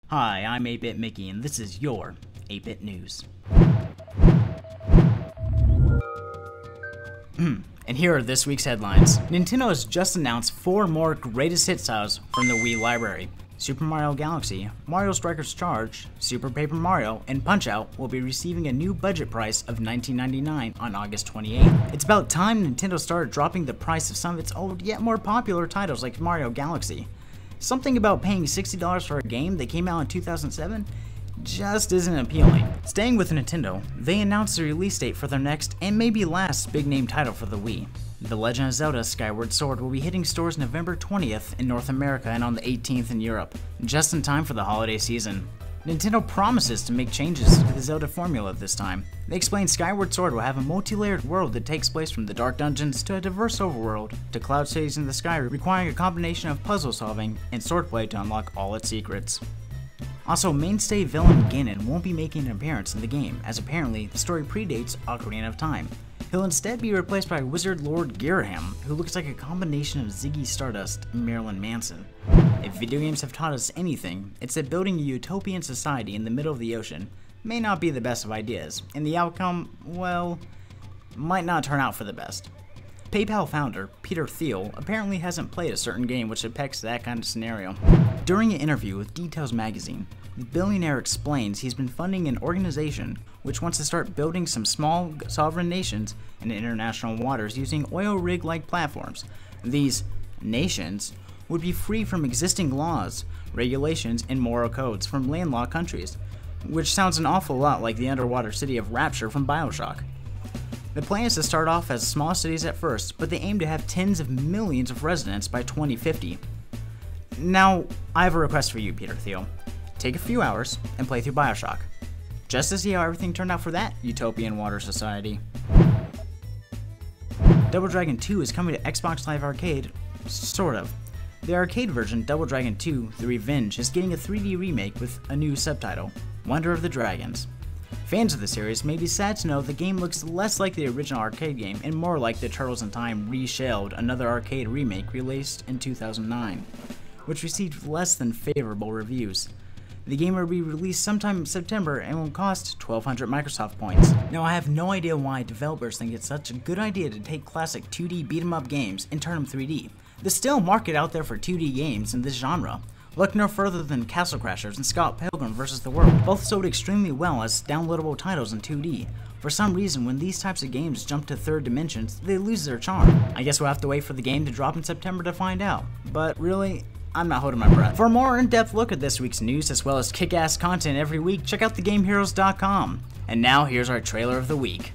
Hi, I'm 8-Bit Mickey, and this is your 8-Bit News. And here are this week's headlines. Nintendo has just announced 4 more greatest hit titles from the Wii library. Super Mario Galaxy, Mario Strikers Charge, Super Paper Mario, and Punch-Out will be receiving a new budget price of $19.99 on August 28th. It's about time Nintendo started dropping the price of some of its old yet more popular titles like Mario Galaxy. Something about paying $60 for a game that came out in 2007 just isn't appealing. Staying with Nintendo, they announced the release date for their next and maybe last big name title for the Wii. The Legend of Zelda Skyward Sword will be hitting stores November 20th in North America and on the 18th in Europe, just in time for the holiday season. Nintendo promises to make changes to the Zelda formula this time. They explain Skyward Sword will have a multi-layered world that takes place from the dark dungeons to a diverse overworld to cloud cities in the sky, requiring a combination of puzzle solving and swordplay to unlock all its secrets. Also, mainstay villain Ganon won't be making an appearance in the game, as apparently the story predates Ocarina of Time. He'll instead be replaced by Wizard Lord Girahim, who looks like a combination of Ziggy Stardust and Marilyn Manson. If video games have taught us anything, it's that building a utopian society in the middle of the ocean may not be the best of ideas, and the outcome, well, might not turn out for the best. PayPal founder Peter Thiel apparently hasn't played a certain game which depicts that kind of scenario. During an interview with Details magazine, the billionaire explains he's been funding an organization which wants to start building some small sovereign nations in international waters using oil rig-like platforms. These nations would be free from existing laws, regulations, and moral codes from landlocked countries, which sounds an awful lot like the underwater city of Rapture from BioShock. The plan is to start off as small cities at first, but they aim to have tens of millions of residents by 2050. Now, I have a request for you, Peter Thiel. Take a few hours and play through BioShock, just to see how everything turned out for that utopian water society. Double Dragon 2 is coming to Xbox Live Arcade, sort of. The arcade version, Double Dragon 2: The Revenge, is getting a 3D remake with a new subtitle, Wonder of the Dragons. Fans of the series may be sad to know the game looks less like the original arcade game and more like the Turtles in Time Reshelled, another arcade remake released in 2009, which received less than favorable reviews. The game will be released sometime in September and will cost 1,200 Microsoft points. Now, I have no idea why developers think it's such a good idea to take classic 2D beat-em-up games and turn them 3D. There's still a market out there for 2D games in this genre. Look no further than Castle Crashers and Scott Pilgrim vs. the World. Both sold extremely well as downloadable titles in 2D. For some reason, when these types of games jump to third dimensions, they lose their charm. I guess we'll have to wait for the game to drop in September to find out. But really, I'm not holding my breath. For a more in-depth look at this week's news, as well as kick-ass content every week, check out thegameheroes.com. And now, here's our trailer of the week.